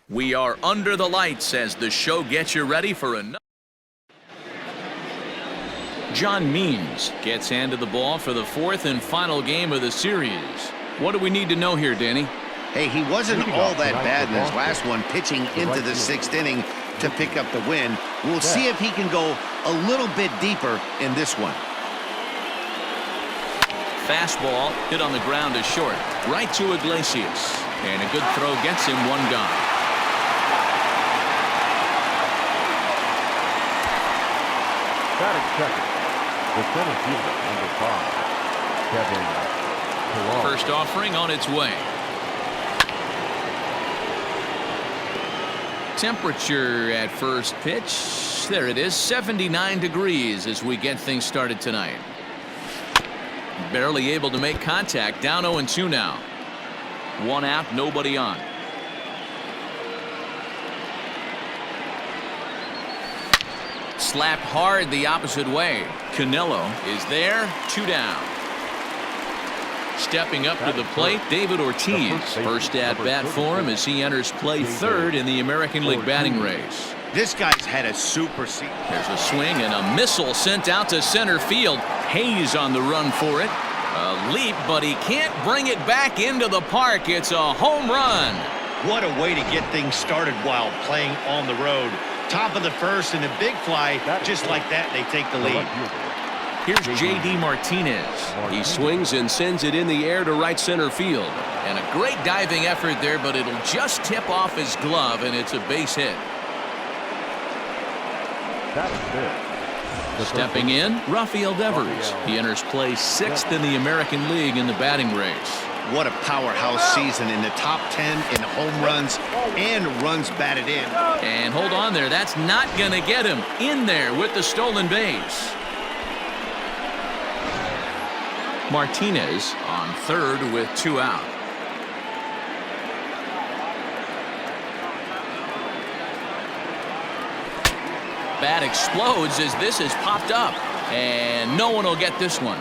We are under the lights as the show gets you ready for another. John Means gets handed the ball for the fourth and final game of the series. What do we need to know here, Danny? Hey, he wasn't all that bad in his last one, pitching into the sixth inning to pick up the win. We'll see if he can go a little bit deeper in this one. Fastball hit on the ground is short. Right to Iglesias. And a good throw gets him one gone. Batting second, the center fielder, number 5, Kevin Pillar. First offering on its way. Temperature at first pitch. There it is, 79 degrees as we get things started tonight. Barely able to make contact. Down 0-2 now. One out, nobody on. Slapped hard the opposite way. Canelo is there. 2 down. Stepping up to the plate, David Ortiz. First at bat for him as he enters play third in the American League batting race. This guy's had a super season. There's a swing and a missile sent out to center field. Hayes on the run for it. A leap, but he can't bring it back into the park. It's a home run. What a way to get things started while playing on the road. Top of the first and a big fly. Just like that, they take the lead. Here's J.D. Martinez. He swings and sends it in the air to right center field. And a great diving effort there, but it'll just tip off his glove, and it's a base hit. Stepping in, Rafael Devers. He enters play sixth in the American League in the batting race. What a powerhouse season in the top 10 in home runs and runs batted in. And hold on there. That's not going to get him in there with the stolen base. Martinez on third with 2 out. Bat explodes as this is popped up, and no one will get this one.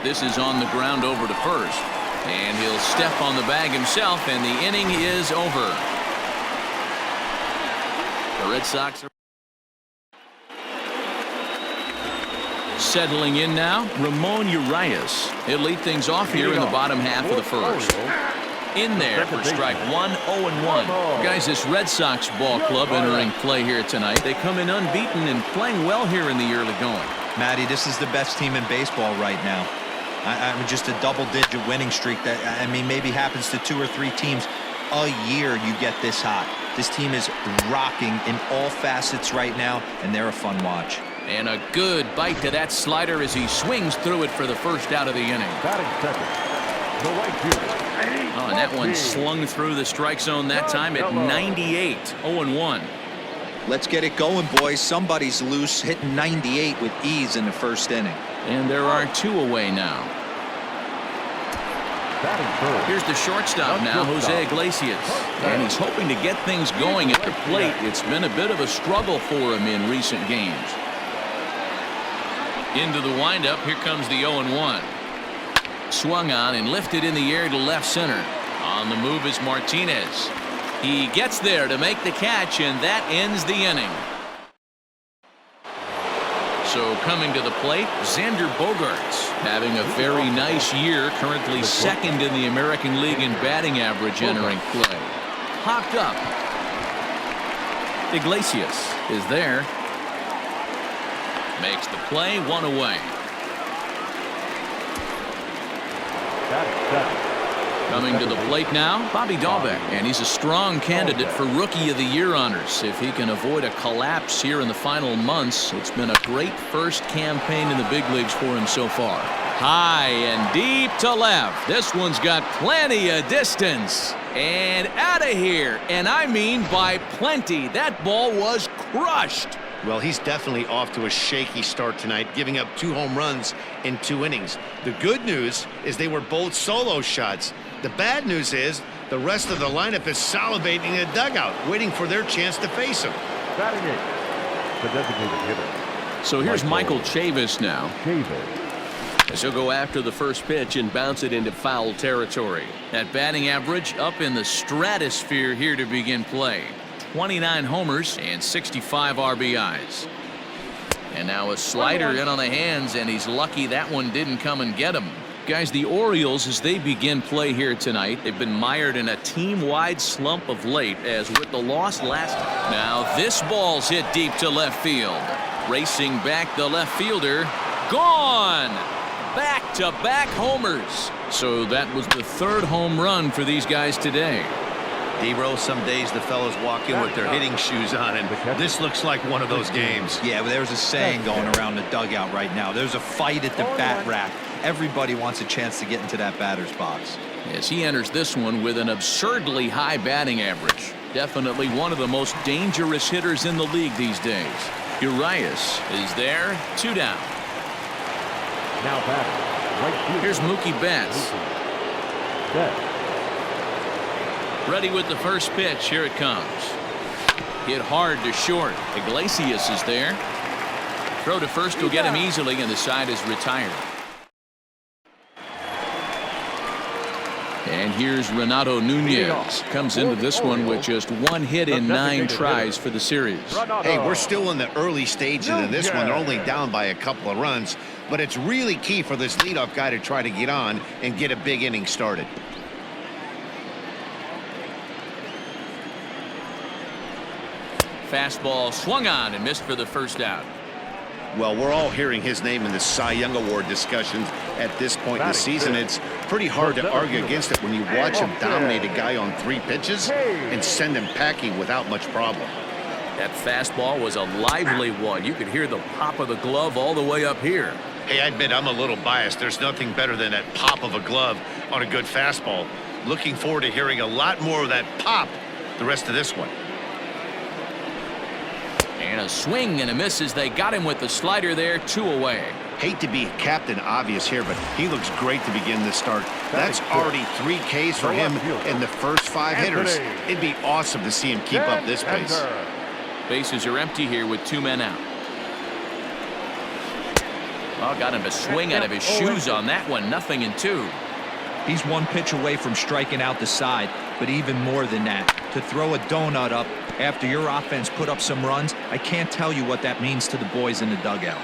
This is on the ground over to first, and he'll step on the bag himself, and the inning is over. The Red Sox are settling in now. Ramon Urias. He'll lead things off here in the bottom half of the first. In there for strike one, 0-1. Guys, this Red Sox ball club entering play here tonight. They come in unbeaten and playing well here in the early going. Matty, this is the best team in baseball right now. I mean, just a double-digit winning streak that, I mean, maybe happens to 2 or 3 teams a year. You get this hot. This team is rocking in all facets right now, and they're a fun watch. And a good bite to that slider as he swings through it for the first out of the inning. Batting second, the right fielder. Oh, and that one slung through the strike zone that time at 98. 0-1. Let's get it going, boys. Somebody's loose, hitting 98 with ease in the first inning. And there are 2 away now. Here's the shortstop now, Jose Iglesias. And he's hoping to get things going at the plate. It's been a bit of a struggle for him in recent games. Into the windup, here comes the 0-1. Swung on and lifted in the air to left center. On the move is Martinez. He gets there to make the catch, and that ends the inning. So coming to the plate, Xander Bogaerts having a very nice year, currently second in the American League in batting average entering play. Hopped up. Iglesias is there. Makes the play, 1 away. Coming to the plate now, Bobby Dahlbeck, and he's a strong candidate for Rookie of the Year honors. If he can avoid a collapse here in the final months, it's been a great first campaign in the big leagues for him so far. High and deep to left. This one's got plenty of distance. And out of here, and I mean by plenty. That ball was crushed. Well, he's definitely off to a shaky start tonight, giving up 2 home runs in 2 innings. The good news is they were both solo shots. The bad news is the rest of the lineup is salivating in the dugout, waiting for their chance to face him. Batting 8, the designated hitter, So here's Michael Chavis now. Chavis. As he'll go after the first pitch and bounce it into foul territory. That batting average up in the stratosphere here to begin play. 29 homers and 65 RBIs. And now a slider in on the hands, and he's lucky that one didn't come and get him. Guys, the Orioles, as they begin play here tonight, they've been mired in a team-wide slump of late, as with the loss last time. Now this ball's hit deep to left field. Racing back the left fielder. Gone! Back-to-back homers. So that was the third home run for these guys today. D-Row, some days the fellas walk in with their hitting shoes on, and this looks like one of those games. Yeah, well, there's a saying going around the dugout right now. There's a fight at the bat rack. Everybody wants a chance to get into that batter's box. As he enters this one with an absurdly high batting average. Definitely one of the most dangerous hitters in the league these days. Urias is there, 2 down. Now batting. Right field. Here's Mookie Betts. Betts. Ready with the first pitch. Here it comes. Hit hard to short. Iglesias is there. Throw to first will get him easily, and the side is retired. And here's Renato Nunez. Comes into this one with just 1 hit in 9 tries for the series. Hey, we're still in the early stages of this one. They're only down by a couple of runs, but it's really key for this leadoff guy to try to get on and get a big inning started. Fastball swung on and missed for the first out. Well, we're all hearing his name in the Cy Young Award discussions at this point in the season. It's pretty hard to argue against it when you watch him dominate a guy on 3 pitches and send him packing without much problem. That fastball was a lively one. You could hear the pop of the glove all the way up here. Hey, I admit I'm a little biased. There's nothing better than that pop of a glove on a good fastball. Looking forward to hearing a lot more of that pop the rest of this one. And a swing and a miss as they got him with the slider there, 2 away. Hate to be Captain Obvious here, but he looks great to begin this start. That's already 3 Ks for him in the first 5 hitters. It'd be awesome to see him keep up this pace. Bases are empty here with 2 men out. Well, got him to swing out of his shoes on that one. 0-2. He's 1 pitch away from striking out the side, but even more than that, to throw a donut up after your offense put up some runs, I can't tell you what that means to the boys in the dugout.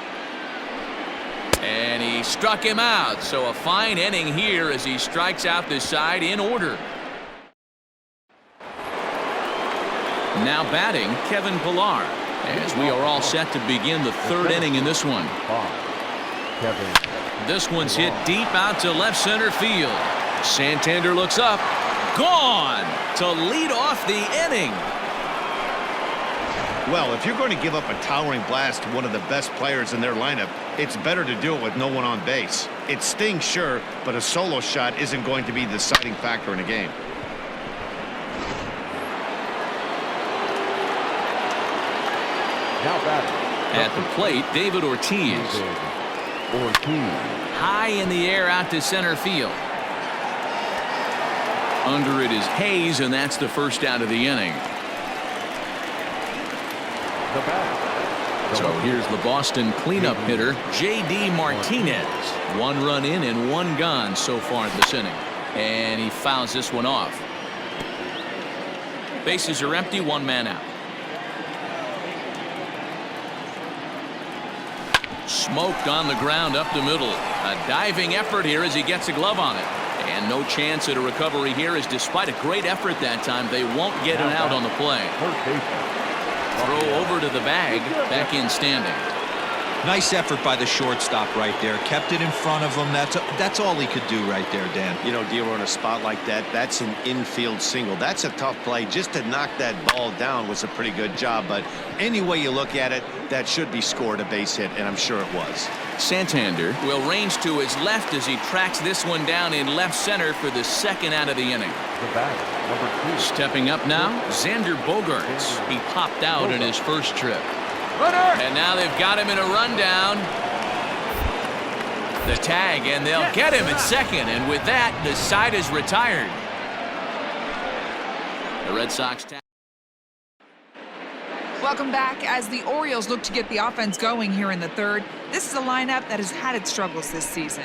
And he struck him out, so a fine inning here as he strikes out the side in order. Now batting, Kevin Pillar, as we are all set to begin the 3rd inning in this one. This one's hit deep out to left center field. Santander looks up. Gone to lead off the inning. Well, if you're going to give up a towering blast to one of the best players in their lineup, it's better to do it with no one on base. It stings, sure, but a solo shot isn't going to be the deciding factor in a game. Now batting. At the plate, David Ortiz. High in the air out to center field. Under it is Hayes, and that's the first out of the inning. So here's the Boston cleanup hitter, J.D. Martinez. 1 run in and 1 gone so far this inning. And he fouls this one off. Bases are empty, 1 man out. Smoked on the ground up the middle. A diving effort here as he gets a glove on it. And no chance at a recovery here, as despite a great effort that time, they won't get an out on the play. Throw over to the bag, back in standing. Nice effort by the shortstop right there. Kept it in front of him. That's all he could do right there, Dan. You know, D'Lo, in a spot like that, that's an infield single. That's a tough play. Just to knock that ball down was a pretty good job. But any way you look at it, that should be scored a base hit, and I'm sure it was. Santander will range to his left as he tracks this one down in left center for the 2nd out of the inning. Stepping up now, Xander Bogaerts. He popped out in his first trip. And now they've got him in a rundown. The tag, and they'll get him at 2nd. And with that, the side is retired. The Red Sox tag. Welcome back. As the Orioles look to get the offense going here in the third, this is a lineup that has had its struggles this season.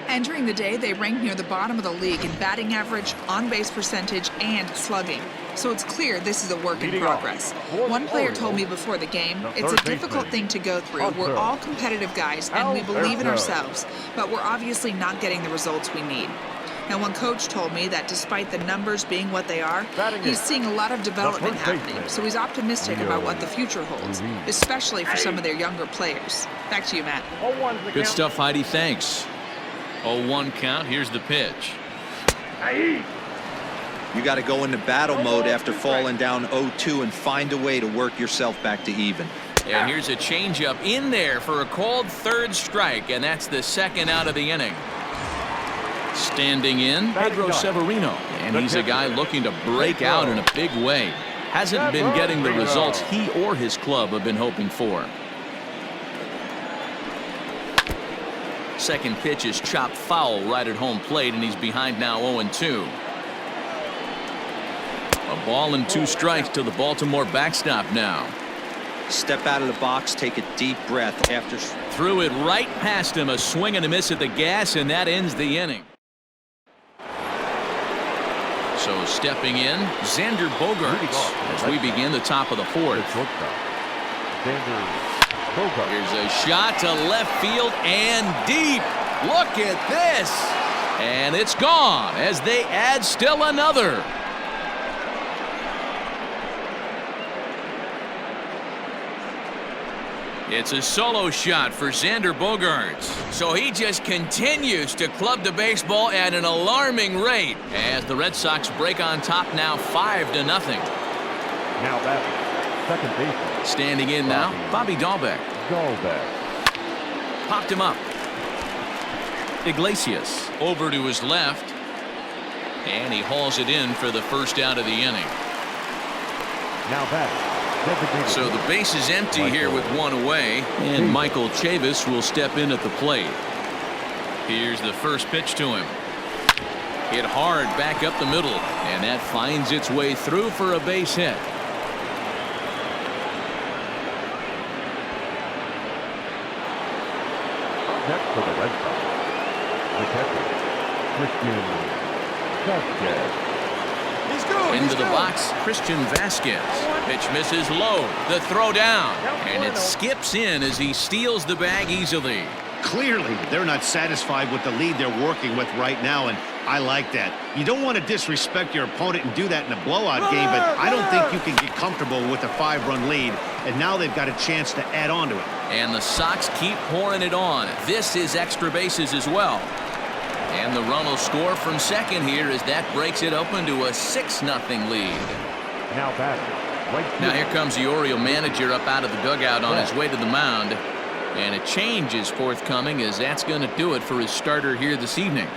Entering the day, they ranked near the bottom of the league in batting average, on-base percentage, and slugging. So it's clear this is a work in progress. One player told me before the game, it's a difficult thing to go through. We're all competitive guys, and we believe in ourselves, but we're obviously not getting the results we need. Now, one coach told me that despite the numbers being what they are, he's seeing a lot of development happening, so he's optimistic about what the future holds, especially for some of their younger players. Back to you, Matt. Good stuff, Heidi. Thanks. 0-1 count. Here's the pitch. You got to go into battle mode after falling down 0-2 and find a way to work yourself back to even. And here's a changeup in there for a called third strike, and that's the second out of the inning. Standing in, Pedro Severino, and he's a guy looking to break out in a big way. Hasn't been getting the results he or his club have been hoping for. Second pitch is chopped foul right at home plate, and he's behind now 0-2. A ball and 2 strikes to the Baltimore backstop now. Step out of the box, take a deep breath after. Threw it right past him, a swing and a miss at the gas, and that ends the inning. So stepping in, Xander Bogaerts as we begin the top of the fourth. Here's a shot to left field and deep. Look at this. And it's gone as they add still another. It's a solo shot for Xander Bogaerts. So he just continues to club the baseball at an alarming rate as the Red Sox break on top now 5-0. Now batting, second baseman. Standing in now, Bobby Dahlbeck. Popped him up. Iglesias over to his left. And he hauls it in for the first out of the inning. Now batting. So the base is empty here with one away, and Michael Chavis will step in at the plate. Here's the first pitch to him. Hit hard back up the middle, and that finds its way through for a base hit. Next for the Red Sox, the catcher, Christian Vasquez. Into the box, Christian Vasquez. Pitch misses low. The throw down. And it skips in as he steals the bag easily. Clearly, they're not satisfied with the lead they're working with right now, and I like that. You don't want to disrespect your opponent and do that in a blowout game, but I don't think you can get comfortable with a 5-run lead, and now they've got a chance to add on to it. And the Sox keep pouring it on. This is extra bases as well. And the run will score from second here as that breaks it open to a 6-0 lead. Now batting, right field. Now here comes the Oriole manager up out of the dugout on his way to the mound. And a change is forthcoming as that's going to do it for his starter here this evening.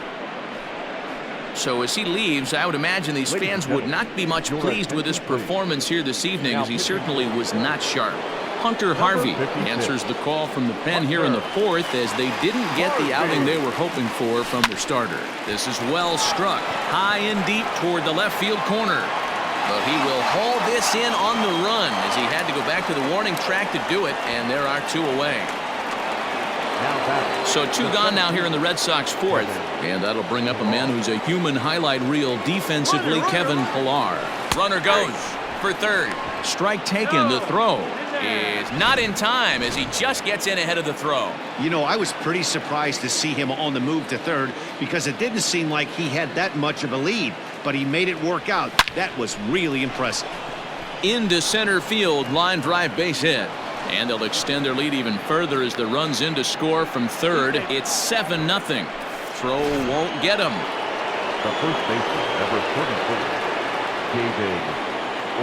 So as he leaves, I would imagine these fans would not be much pleased with his performance here this evening, as he certainly was not sharp. Hunter Harvey answers the call from the pen here in the fourth as they didn't get the outing they were hoping for from their starter. This is well struck, high and deep toward the left field corner. But he will haul this in on the run as he had to go back to the warning track to do it, and there are 2 away. So 2 gone now here in the Red Sox fourth, and that'll bring up a man who's a human highlight reel defensively, Kevin Pillar. Runner goes for third. Strike taken. The throw is not in time as he just gets in ahead of the throw. You know, I was pretty surprised to see him on the move to third because it didn't seem like he had that much of a lead, but he made it work out. That was really impressive. Into center field, line drive base hit. And they'll extend their lead even further as the runs in to score from third. It's 7-0. Throw won't get him. The first baseman, number 34, David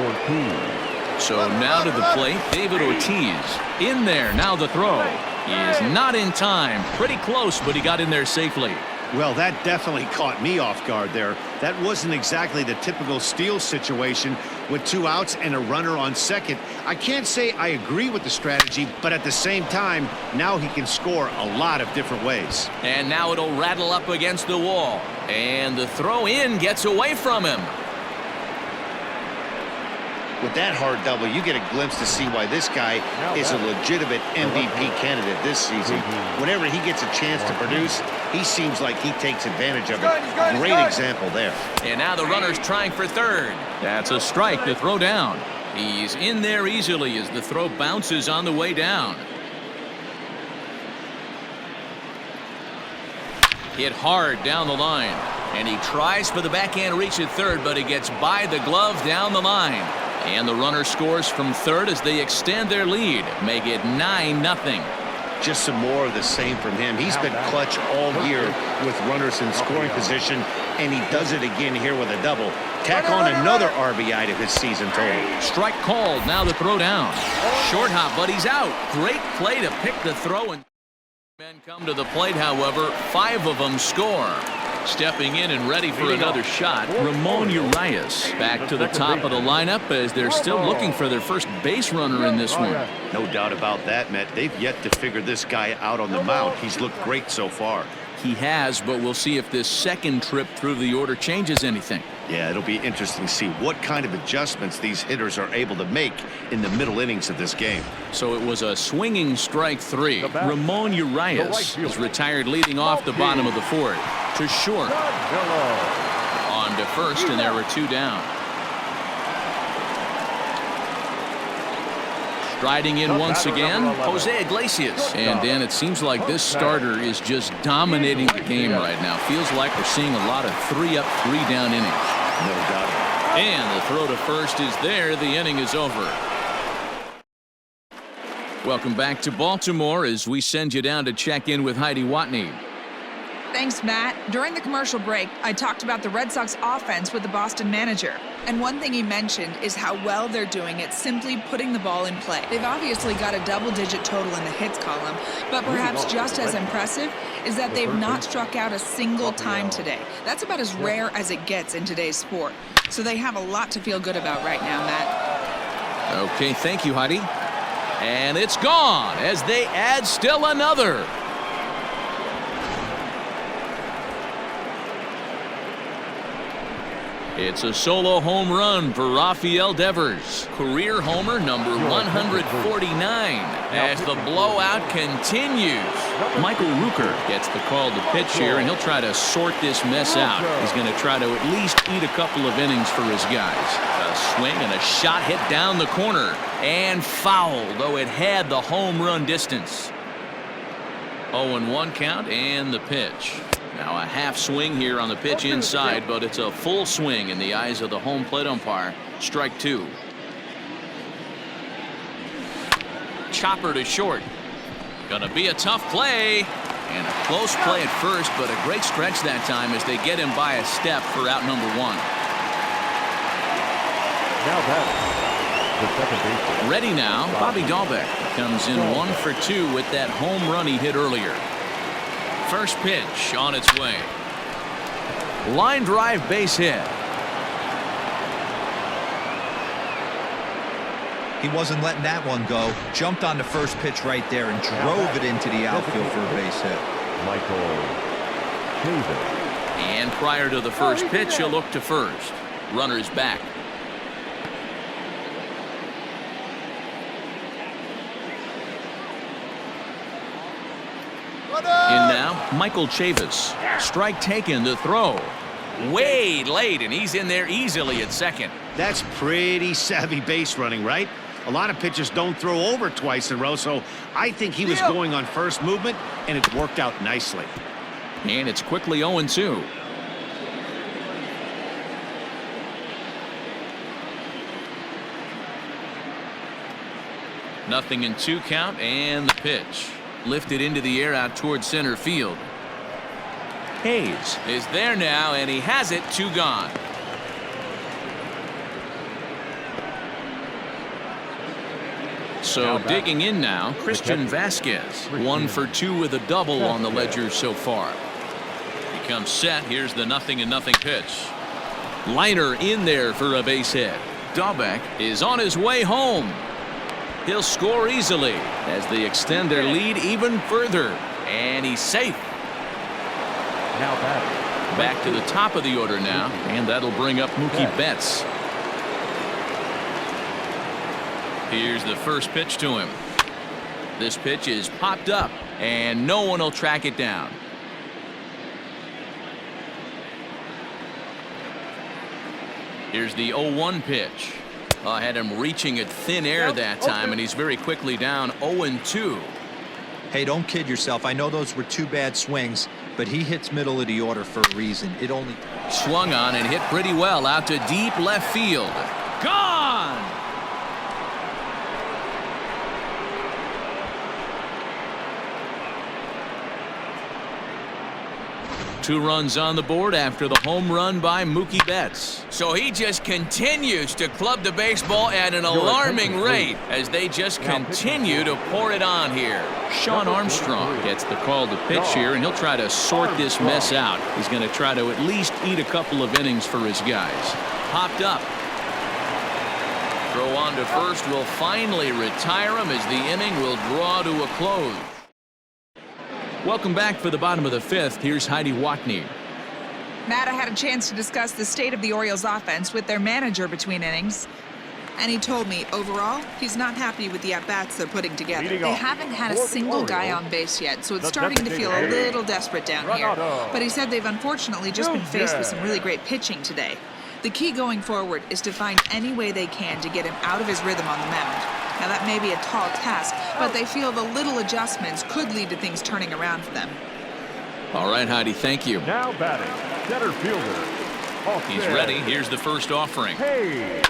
Ortiz. So now to the plate, David Ortiz. In there, now the throw. He is not in time. Pretty close, but he got in there safely. Well, that definitely caught me off guard there. That wasn't exactly the typical steal situation with 2 outs and a runner on second. I can't say I agree with the strategy, but at the same time, now he can score a lot of different ways. And now it'll rattle up against the wall. And the throw in gets away from him. With that hard double, you get a glimpse to see why this guy is a legitimate MVP candidate this season. Whenever he gets a chance to produce, he seems like he takes advantage of it. Great example there. And now the runner's trying for third. That's a strike to throw down. He's in there easily as the throw bounces on the way down. Hit hard down the line. And he tries for the backhand reach at third, but he gets by the glove down the line. And the runner scores from third as they extend their lead, make it 9-0. Just some more of the same from him. He's been clutch all year with runners in scoring position, and he does it again here with a double. Tack on another RBI to his season total. Strike called, now the throw down. Short hop, but he's out. Great play to pick the throw. And men come to the plate, however, 5 of them score. Stepping in and ready for another shot, Ramon Urias back to the top of the lineup as they're still looking for their first base runner in this one. No doubt about that, Matt. They've yet to figure this guy out on the mound. He's looked great so far. He has, but we'll see if this second trip through the order changes anything. Yeah, it'll be interesting to see what kind of adjustments these hitters are able to make in the middle innings of this game. So it was a swinging strike 3. Ramon Urias is retired leading off the bottom of the 4th. To short. On to first, and there were 2 down. Striding in once again, Jose Iglesias. And Dan, it seems like this starter is just dominating the game right now. Feels like we're seeing a lot of 3-up, 3-down innings. No doubt. And the throw to first is there. The inning is over. Welcome back to Baltimore as we send you down to check in with Heidi Watney. Thanks, Matt. During the commercial break, I talked about the Red Sox offense with the Boston manager. And one thing he mentioned is how well they're doing at simply putting the ball in play. They've obviously got a double-digit total in the hits column, but perhaps just as impressive is that they've not struck out a single time today. That's about as rare as it gets in today's sport. So they have a lot to feel good about right now, Matt. Okay, thank you, Heidi. And it's gone as they add still another. It's a solo home run for Rafael Devers. Career homer number 149 as the blowout continues. Michael Rooker gets the call to pitch here, and he'll try to sort this mess out. He's going to try to at least eat a couple of innings for his guys. A swing and a shot hit down the corner and fouled, though it had the home run distance. 0-1 count and the pitch. Now a half swing here on the pitch inside, but it's a full swing in the eyes of the home plate umpire. Strike 2. Chopper to short. Gonna be a tough play. And a close play at first, but a great stretch that time as they get him by a step for out number 1. Now batting, the second baseman. Ready now, Bobby Dahlbeck comes in 1 for 2 with that home run he hit earlier. First pitch on its way. Line drive base hit. He wasn't letting that one go. Jumped on the first pitch right there and drove it into the outfield for a base hit. Michael Davis. And prior to the first pitch, he'll look to first. Runner's back. In now, Michael Chavis. Strike taken, the throw. Way late, and he's in there easily at second. That's pretty savvy base running, right? A lot of pitchers don't throw over twice in a row, so I think he was going on first movement, and it worked out nicely. And it's quickly 0-2. Nothing in 2 count, and the pitch. Lifted into the air out towards center field. Hayes is there now, and he has it. 2 gone. So digging in now, Christian Vasquez. 1 for 2 with a double on the ledger so far. He comes set. Here's the 0-0 pitch. Liner in there for a base hit. Dahlbeck is on his way home. He'll score easily as they extend their lead even further. And he's safe. Now batting. Back to the top of the order now, and that'll bring up Mookie Betts. Here's the first pitch to him. This pitch is popped up, and no one will track it down. Here's the 0-1 pitch. I had him reaching at thin air that time, and he's very quickly down 0-2. Hey, don't kid yourself. I know those were 2 bad swings, but he hits middle of the order for a reason. It only Swung on and hit pretty well out to deep left field. Gone! 2 runs on the board after the home run by Mookie Betts. So he just continues to club the baseball at an alarming rate as they just continue to pour it on here. Sean Armstrong gets the call to pitch here, and he'll try to sort this mess out. He's going to try to at least eat a couple of innings for his guys. Popped up. Throw on to first will finally retire him as the inning will draw to a close. Welcome back for the bottom of the 5th. Here's Heidi Watney. Matt, I had a chance to discuss the state of the Orioles offense with their manager between innings. And he told me, overall, he's not happy with the at-bats they're putting together. They haven't had a single guy on base yet, so it's starting to feel a little desperate down here. But he said they've unfortunately just been faced with some really great pitching today. The key going forward is to find any way they can to get him out of his rhythm on the mound. Now, that may be a tall task, but they feel the little adjustments could lead to things turning around for them. All right, Heidi, thank you. Now batting, center fielder. He's ready. Here's the first offering. Hey.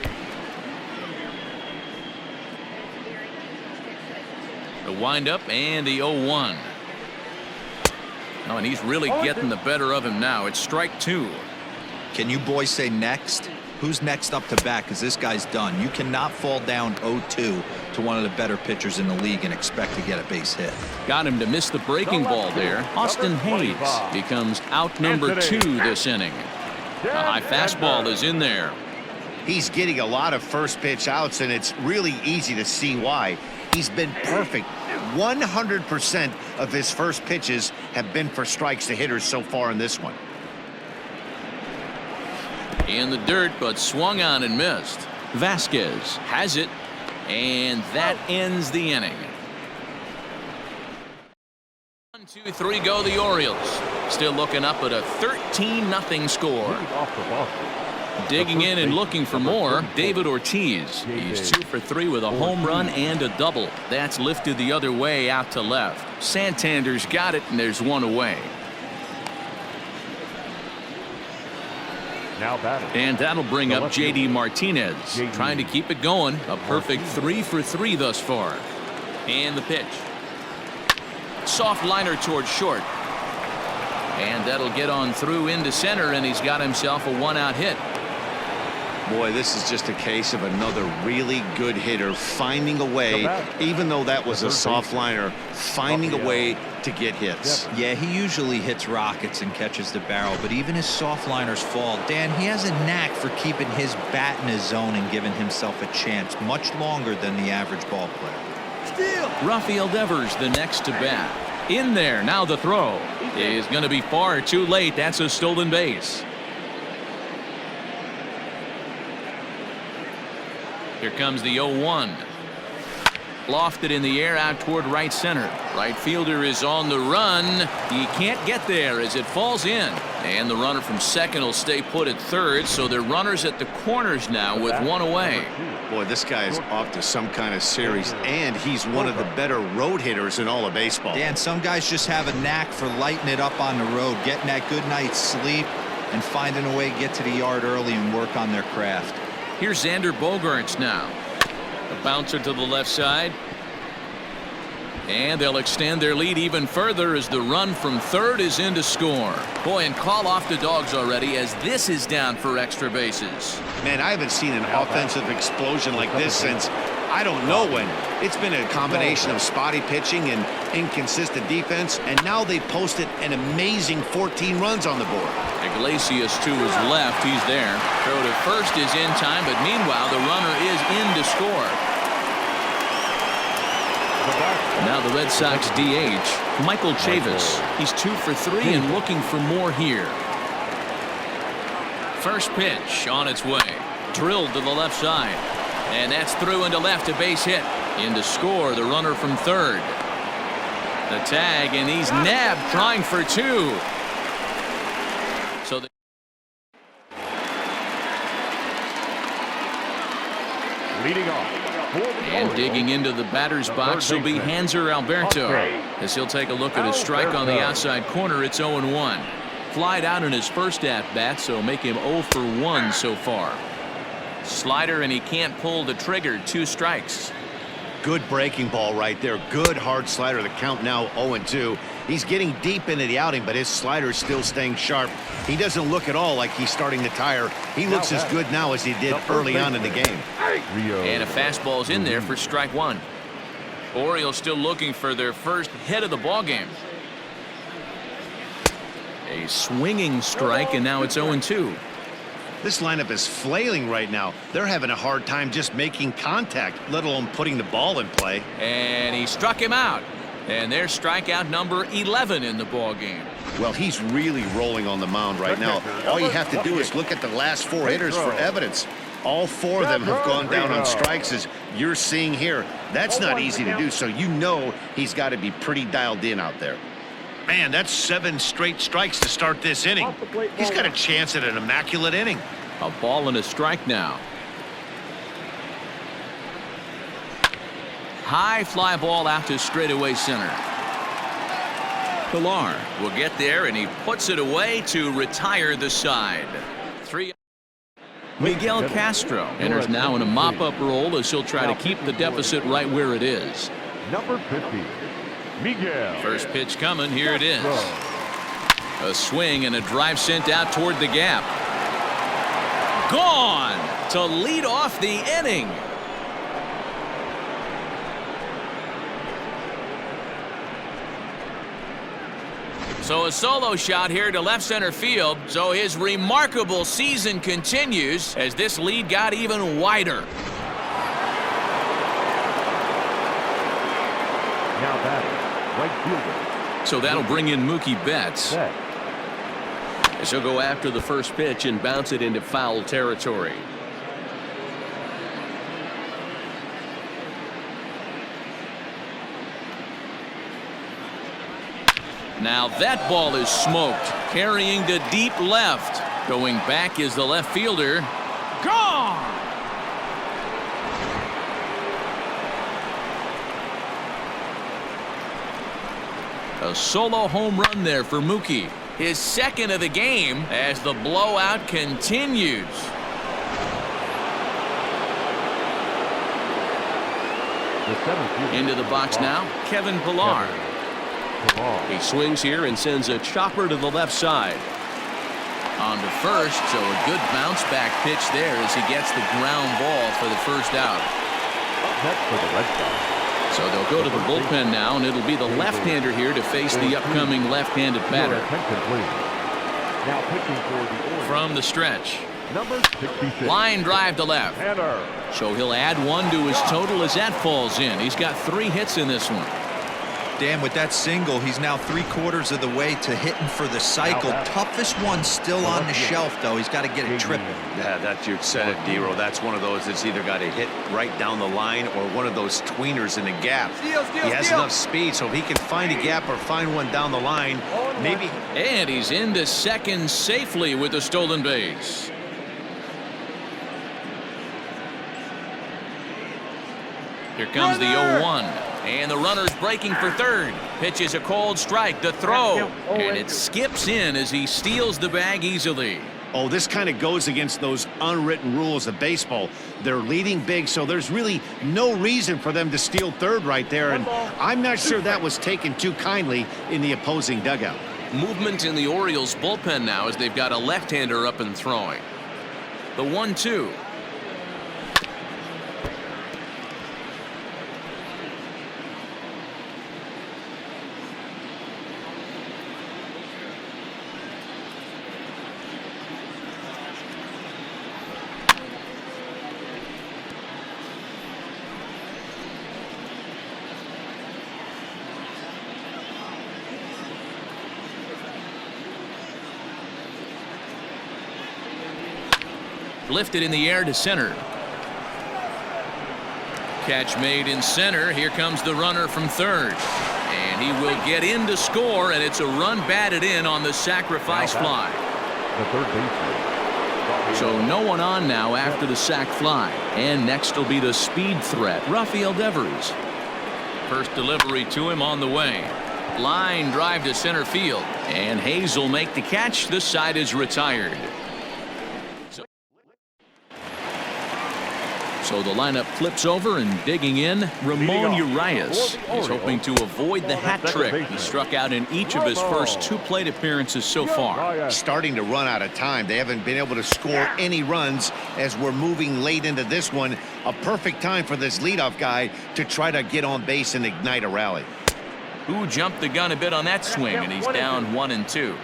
The windup and the 0-1. Oh, and he's really getting the better of him now. It's strike 2. Can you boys say next? Who's next up to bat? Because this guy's done. You cannot fall down 0-2 to one of the better pitchers in the league and expect to get a base hit. Got him to miss the breaking ball there. Austin Hayes becomes out number 2 this inning. A high fastball is in there. He's getting a lot of first pitch outs, and it's really easy to see why. He's been perfect. 100% of his first pitches have been for strikes to hitters so far in this one. In the dirt, but swung on and missed. Vasquez has it, and that ends the inning. 1, 2, 3 go the Orioles. Still looking up at a 13-0 score. Digging in and looking for more, David Ortiz. He's 2 for 3 with a home run and a double. That's lifted the other way out to left. Santander's got it, and there's 1 away. Now batting. And that'll bring up J.D. Martinez, trying to keep it going. A perfect 3 for 3 thus far. And the pitch. Soft liner towards short. And that'll get on through into center, and he's got himself a 1-out hit. Boy, this is just a case of another really good hitter finding a way, even though that was a soft liner, finding a way to get hits. Yeah, he usually hits rockets and catches the barrel, but even his soft liners fall. Dan, he has a knack for keeping his bat in his zone and giving himself a chance much longer than the average ball player. Rafael Devers the next to bat. In there, now the throw is going to be far too late. That's a stolen base. Here comes the 0-1. Lofted in the air out toward right center. Right fielder is on the run. He can't get there as it falls in. And the runner from second will stay put at third, so they're runners at the corners now with 1 away. Boy, this guy is off to some kind of series, and he's one of the better road hitters in all of baseball. Dan, some guys just have a knack for lighting it up on the road, getting that good night's sleep, and finding a way to get to the yard early and work on their craft. Here's Xander Bogaerts now. A bouncer to the left side. And they'll extend their lead even further as the run from third is in to score. Boy, and call off the Dogs already as this is down for extra bases. Man, I haven't seen an offensive explosion like this since I don't know when. It's been a combination of spotty pitching and inconsistent defense, and now they posted an amazing 14 runs on the board. Iglesias to his left. He's there. Throw to first is in time, but meanwhile the runner is in to score. Now the Red Sox DH, Michael Chavis. He's 2 for 3 and looking for more here. First pitch on its way. Drilled to the left side. And that's through into left, a base hit. In to score, the runner from third. The tag, and he's nabbed, trying for two. So Leading off. and digging into the batter's box will be Hanser Alberto. As he'll take a look at a strike on the outside corner, it's 0-1. Flied out in his first at-bat, so make him 0 for 1 so far. Slider, and he can't pull the trigger. 2 strikes. Good breaking ball right there. Good hard slider. The count now 0-2. He's getting deep into the outing, but his slider is still staying sharp. He doesn't look at all like he's starting to tire. He looks as good now as he did early on in the game. And a fastball's in there for strike 1. Orioles still looking for their first hit of the ball game. A swinging strike, and now it's 0-2. This lineup is flailing right now. They're having a hard time just making contact, let alone putting the ball in play. And he struck him out. And there's strikeout number 11 in the ball game. Well, he's really rolling on the mound right now. All you have to do is look at the last 4 hitters for evidence. All 4 of them have gone down on strikes, as you're seeing here. That's not easy to do, so you know he's got to be pretty dialed in out there. Man, that's 7 straight strikes to start this inning. He's got a chance at an immaculate inning. A ball and a strike now. High fly ball out to straightaway center. Pilar will get there, and he puts it away to retire the side. 3. Miguel Castro enters now in a mop-up role as he'll try to keep the deficit right where it is. Number 50, Miguel. First pitch coming. Here it is. A swing and a drive sent out toward the gap. Gone to lead off the inning. So a solo shot here to left center field. So his remarkable season continues as this lead got even wider. Now batting, right fielder. So that'll bring in Mookie Betts. As he'll go after the first pitch and bounce it into foul territory. Now that ball is smoked, carrying to deep left. Going back is the left fielder. Gone! A solo home run there for Mookie. His second of the game as the blowout continues. Into the box now, Kevin Pilar. He swings here and sends a chopper to the left side. On to first, so a good bounce back pitch there as he gets the ground ball for the first out. So they'll go to the bullpen now, and it'll be the left-hander here to face the upcoming left-handed batter. From the stretch. Line drive to left. So he'll add 1 to his total as that falls in. He's got 3 hits in this one. Dan, with that single, he's now 3/4 of the way to hitting for the cycle. Toughest one still on the shelf, though. He's got to get it triple. Yeah, that's your said it, D-Row. That's one of those that's either got to hit right down the line or one of those tweeners in the gap. He has enough speed, so if he can find a gap or find one down the line, maybe. And he's into second safely with the stolen base. Here comes the 0-1. And the runner's breaking for third. Pitch is a cold strike. The throw. And it skips in as he steals the bag easily. Oh, this kind of goes against those unwritten rules of baseball. They're leading big, so there's really no reason for them to steal third right there. And I'm not sure that was taken too kindly in the opposing dugout. Movement in the Orioles bullpen now as they've got a left-hander up and throwing. The 1-2. Lifted in the air to center. Catch made in center. Here comes the runner from third. And he will get in to score, and it's a run batted in on the sacrifice fly. The third baseman. So no one on now after the sac fly. And next will be the speed threat, Rafael Devers. First delivery to him on the way. Line drive to center field. And Hayes will make the catch. This side is retired. So the lineup flips over, and digging in, Ramon Urias. He's hoping to avoid the hat trick. He struck out in each of his first 2 plate appearances so far. Starting to run out of time. They haven't been able to score any runs as we're moving late into this one. A perfect time for this leadoff guy to try to get on base and ignite a rally. Who jumped the gun a bit on that swing, and he's down 1-2.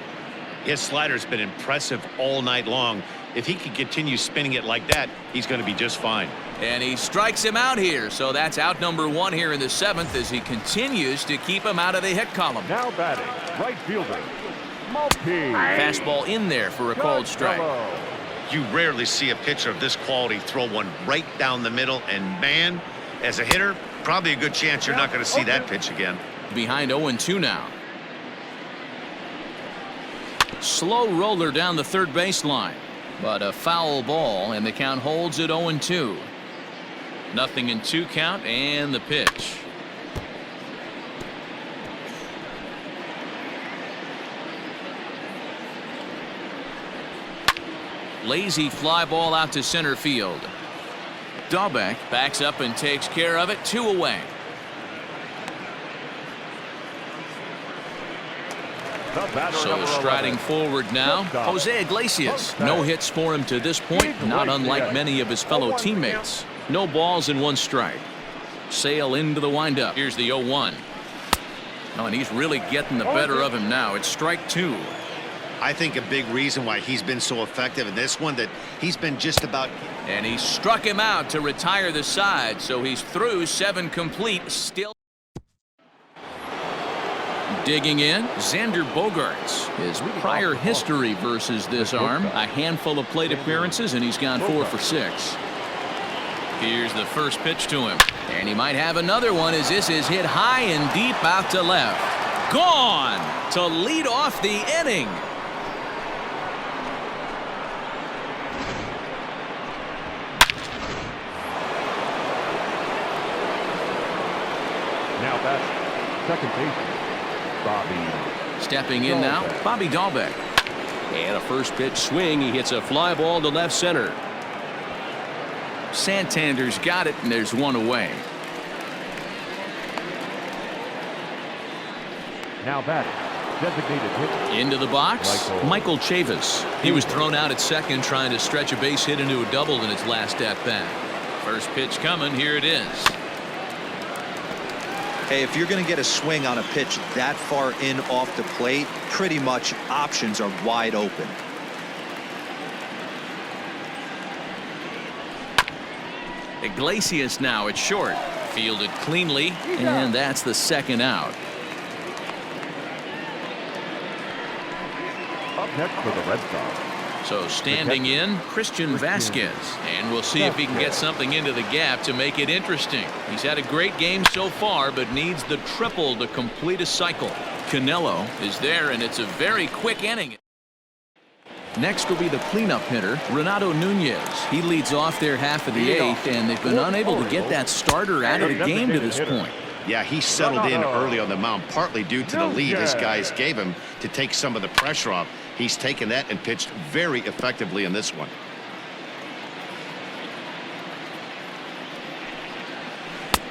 His slider's been impressive all night long. If he can continue spinning it like that, he's going to be just fine. And he strikes him out here, so that's out number 1 here in the 7th as he continues to keep him out of the hit column. Now batting, right fielder, Mulkey. Fastball in there for a called strike. You rarely see a pitcher of this quality throw one right down the middle, and man, as a hitter, probably a good chance you're not going to see that pitch again. Behind 0-2 now. Slow roller down the third baseline, but a foul ball, and the count holds at 0-2. 0-2 count, and the pitch. Lazy fly ball out to center field. Dahlbeck backs up and takes care of it. 2 away. So striding forward now, Jose Iglesias. No hits for him to this point, not unlike many of his fellow teammates. No balls and 1 strike. Sale into the windup. Here's the 0-1. Oh, and he's really getting the better of him now. It's strike 2. I think a big reason why he's been so effective in this one that he's been just about. And he struck him out to retire the side, so he's through 7 complete. Still digging in, Xander Bogaerts. His prior history versus this arm, a handful of plate appearances, and he's gone 4 for 6. Here's the first pitch to him, and he might have another one as this is hit high and deep out to left. Gone to lead off the inning. Now that's second baseman, Bobby. Stepping in now, Bobby Dahlbeck. And a first pitch swing. He hits a fly ball to left center. Santander's got it, and there's 1 away. Now batting, designated hitter. Into the box, Michael Chavis. He was thrown out at second trying to stretch a base hit into a double in his last at bat. First pitch coming, here it is. Hey, if you're going to get a swing on a pitch that far in off the plate, pretty much options are wide open. Iglesias now at short. Fielded cleanly, and that's the second out. Up next for the Red Sox. So standing in, Christian Vasquez. And we'll see if he can get something into the gap to make it interesting. He's had a great game so far, but needs the triple to complete a cycle. Canelo is there, and it's a very quick inning. Next will be the cleanup hitter, Renato Nunez. He leads off their half of the 8th, and they've been unable to get that starter out of the game to this point. Yeah, he settled in early on the mound, partly due to the lead his guys gave him to take some of the pressure off. He's taken that and pitched very effectively in this one.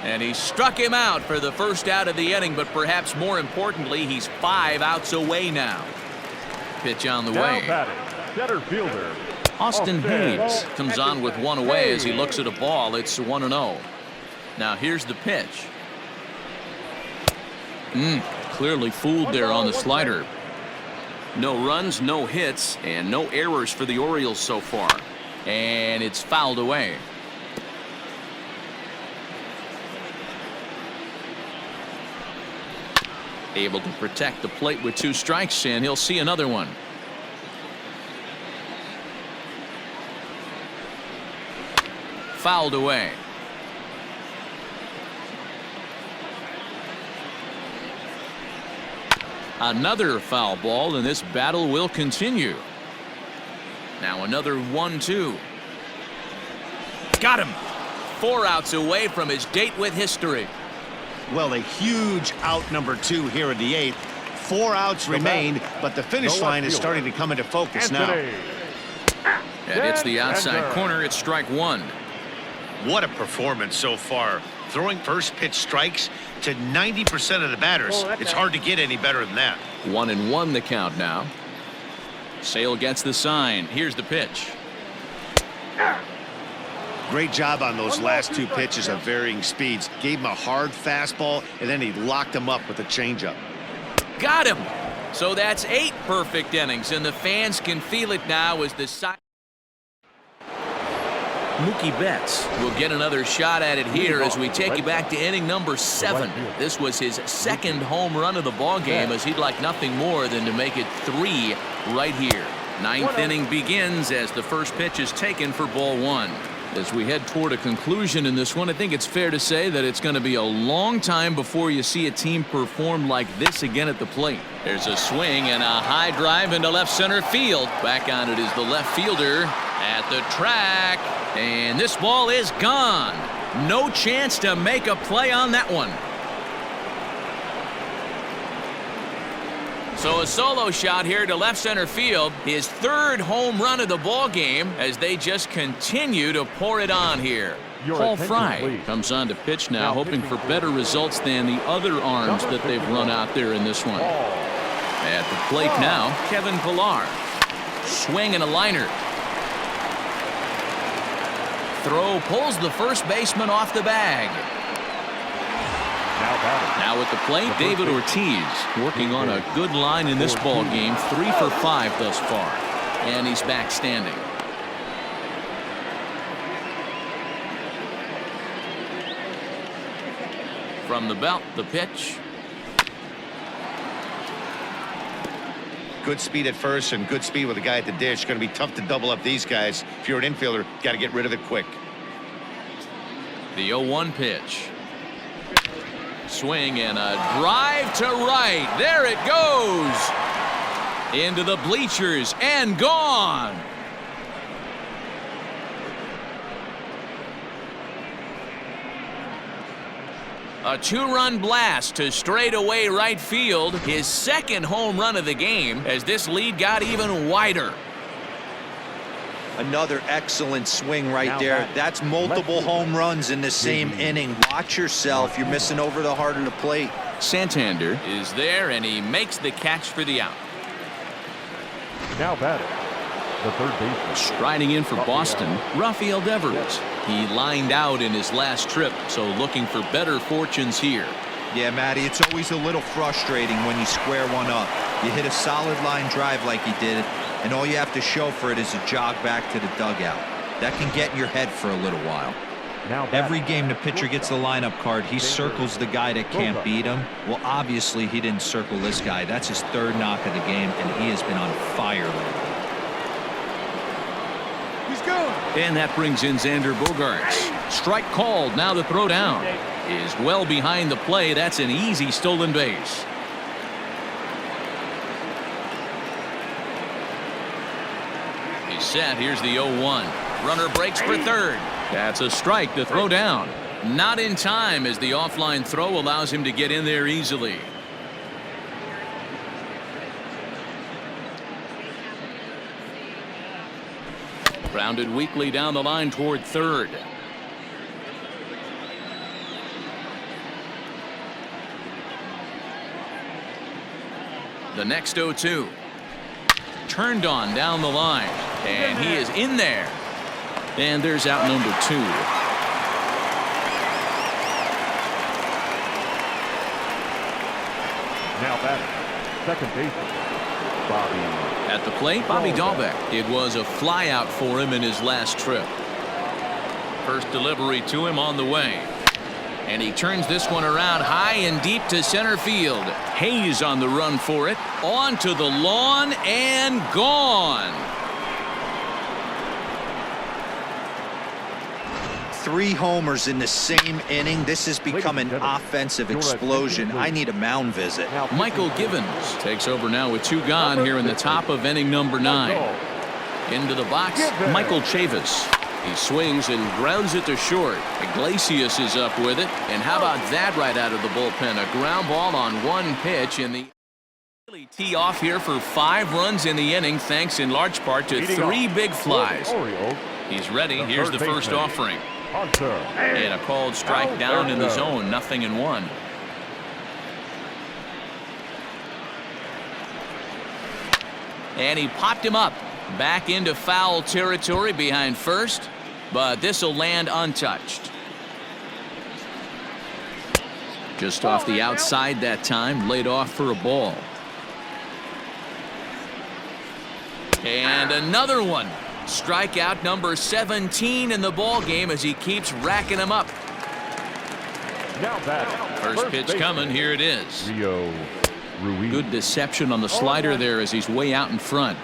And he struck him out for the first out of the inning, but perhaps more importantly, he's 5 outs away now. Pitch on the way. Center fielder Austin Hayes comes on with 1 away as he looks at a ball. It's 1-0. Now here's the pitch. Clearly fooled there on the slider. No runs, no hits, and no errors for the Orioles so far. And it's fouled away. Able to protect the plate with 2 strikes, and he'll see another one. Fouled away. Another foul ball, and this battle will continue. Now another 1-2. Got him. 4 outs away from his date with history. Well, a huge out number 2 here in the 8th. 4 outs remain, but the finish line is starting to come into focus now. And it's the outside corner. It's strike 1. What a performance so far. Throwing first pitch strikes to 90% of the batters. It's hard to get any better than that. 1-1 the count now. Sale gets the sign. Here's the pitch. Great job on those last 2 pitches of varying speeds. Gave him a hard fastball, and then he locked him up with a changeup. Got him. So that's 8 perfect innings, and the fans can feel it now as the side. Mookie Betts will get another shot at it here as we take you back to inning number 7. This was his 2nd home run of the ball game, as he'd like nothing more than to make it 3 right here. 9th inning begins as the first pitch is taken for ball 1. As we head toward a conclusion in this one, I think it's fair to say that it's going to be a long time before you see a team perform like this again at the plate. There's a swing and a high drive into left center field. Back on it is the left fielder at the track. And this ball is gone. No chance to make a play on that one. So a solo shot here to left center field. His 3rd home run of the ball game as they just continue to pour it on here. Paul Fry comes on to pitch now, hoping for better results than the other arms that they've run out there in this one. At the plate now, Kevin Pillar. Swing and a liner. Throw pulls the first baseman off the bag. Now at the plate, David Ortiz working on a good line in this ball game. 3 for 5 thus far, and he's back standing. From the belt, the pitch. Good speed at first and good speed with the guy at the dish. Going to be tough to double up these guys. If you're an infielder, got to get rid of it quick. The 0-1 pitch. Swing and a drive to right. There it goes. Into the bleachers and gone. A 2-run blast to straightaway right field. His 2nd home run of the game as this lead got even wider. Another excellent swing right there. That's multiple home runs in the same inning. Watch yourself. You're missing over the heart of the plate. Santander is there, and he makes the catch for the out. Now batting, the third baseman. Striding in for Boston, Rafael Devers. He lined out in his last trip, so looking for better fortunes here. Yeah, Matty, it's always a little frustrating when you square one up. You hit a solid line drive like he did, and all you have to show for it is a jog back to the dugout. That can get in your head for a little while. Every game the pitcher gets the lineup card, he circles the guy that can't beat him. Well, obviously he didn't circle this guy. That's his 3rd knock of the game, and he has been on fire lately. And that brings in Xander Bogaerts. Strike called. Now the throw down is well behind the play. That's an easy stolen base. He's set. Here's the 0-1. Runner breaks for 3rd. That's a strike. The throw down. Not in time as the offline throw allows him to get in there easily. Grounded weakly down the line toward 3rd. The next 0-2. Turned on down the line, and he is in there. And there's out number 2. Now batting, second baseman, Bobby. At the plate, Bobby Dahlbeck. It was a flyout for him in his last trip. First delivery to him on the way. And he turns this one around high and deep to center field. Hayes on the run for it. Onto the lawn and gone. 3 homers in the same inning. This has become an offensive explosion. I need a mound visit. Michael Givens takes over now with 2 gone here in the top of inning number 9. Into the box, Michael Chavis. He swings and grounds it to short. Iglesias is up with it. And how about that right out of the bullpen? A ground ball on 1 pitch in the tee off here for 5 runs in the inning, thanks in large part to 3 big flies. He's ready. Here's the first offering. And a called strike down in the zone, 0-1. And he popped him up back into foul territory behind first, but this will land untouched. Just off the outside that time, laid off for a ball. And another one. Strikeout number 17 in the ball game as he keeps racking them up. First pitch coming. Here it is. Good deception on the slider there as he's way out in front.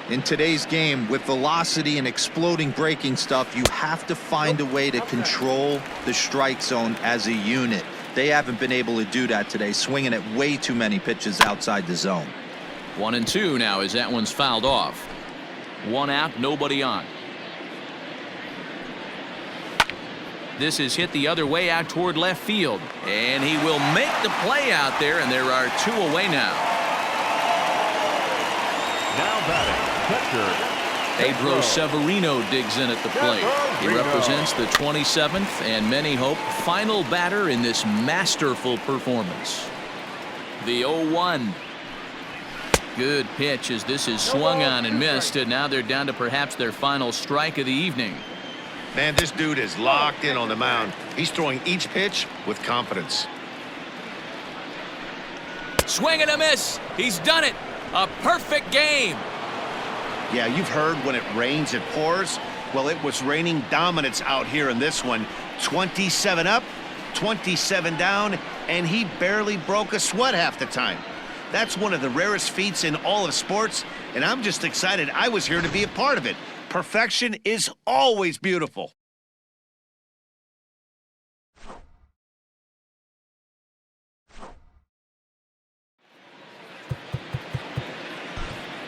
In today's game, with velocity and exploding breaking stuff, you have to find a way to control the strike zone as a unit. They haven't been able to do that today, swinging at way too many pitches outside the zone. 1-2 now as that one's fouled off. 1 out, nobody on. This is hit the other way out toward left field. And he will make the play out there, and there are 2 away now. Now batting, catcher Pedro Severino digs in at the plate. He represents the 27th and many hope final batter in this masterful performance. The 0-1. Good pitch as this is swung on and missed, and now they're down to perhaps their final strike of the evening. Man, this dude is locked in on the mound. He's throwing each pitch with confidence. Swing and a miss. He's done it. A perfect game. Yeah, you've heard when it rains, it pours. Well, it was raining dominance out here in this one. 27 up, 27 down, and he barely broke a sweat half the time. That's one of the rarest feats in all of sports, and I'm just excited I was here to be a part of it. Perfection is always beautiful.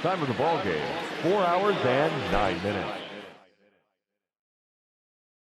time of the ball game, 4 hours and 9 minutes.